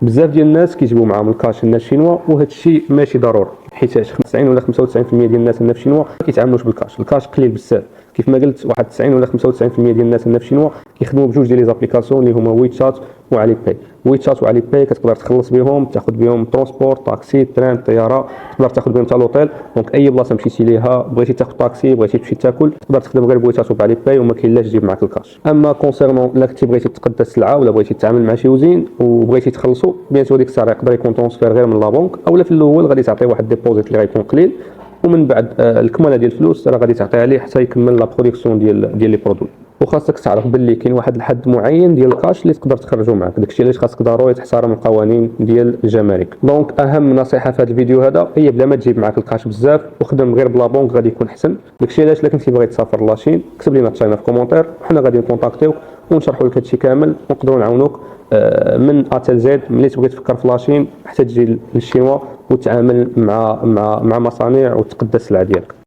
بزاف ديال الناس كيجيبوا معاهم الكاش هنا في شينوا، وهذا الشيء ماشي ضروري، حيت 90 ولا 95% ديال الناس هنا في شينوا ما كيتعاملوش بالكاش. الكاش قليل بزاف، كيف ما قلت واحد 90 ولا 95% ديال الناس هنا في شينوا كيخدموا بجوج ديال لي زابليكاسيون اللي هما ويتشات وعلي باي. ويتشات وعلي باي كتقدر تخلص بهم، تاخذ بهم ترونسبور، طاكسي، تران، طياره، تقدر تاخذ بهم حتى لوطيل. دونك اي بلاصه مشيتي ليها بغيتي تاخذ طاكسي، بغيتي تمشي تاكل، تقدر تخدم غير بويتشات وبعلي باي، وما كاين لاش تجيب معاك الكاش. اما كونسيرنون الا كنتي بغيتي تقدى السلعه ولا بغيتي تتعامل مع شي وزين وبغيتي تخلصوا، بيان سور ديك الساعه يقدر يكون ترونسفير غير من لا بنك، اولا في الاول غادي تعطي واحد ديبوزيت اللي غيكون قليل، ومن بعد الكماله ديال الفلوس راه غادي تعطيها ليه حتى يكمل لا برودكسيون ديال لي برودوي. وخاصك تعرف باللي كاين واحد الحد معين ديال الكاش اللي تقدر تخرجوا معك، داكشي علاش خاصك ضروري تحترم القوانين ديال الجمارك. دونك اهم نصيحه في هذا الفيديو هذا هي بلا ما تجيب معك الكاش بزاف، وخدم غير بلا بونك غادي يكون احسن. داكشي علاش الا كنتي باغي تسافر لاشين كتب لينا تشاينا في كومونتير، وحنا غادي نكونتاكتيوك ونشرحوا لك هادشي كامل، ونقدروا نعاونوك من ا تل زد، ملي تبغي تفكر في لاشين حتى تجي للشينوا وتعامل مع مصانع وتقدى السلعه ديالك.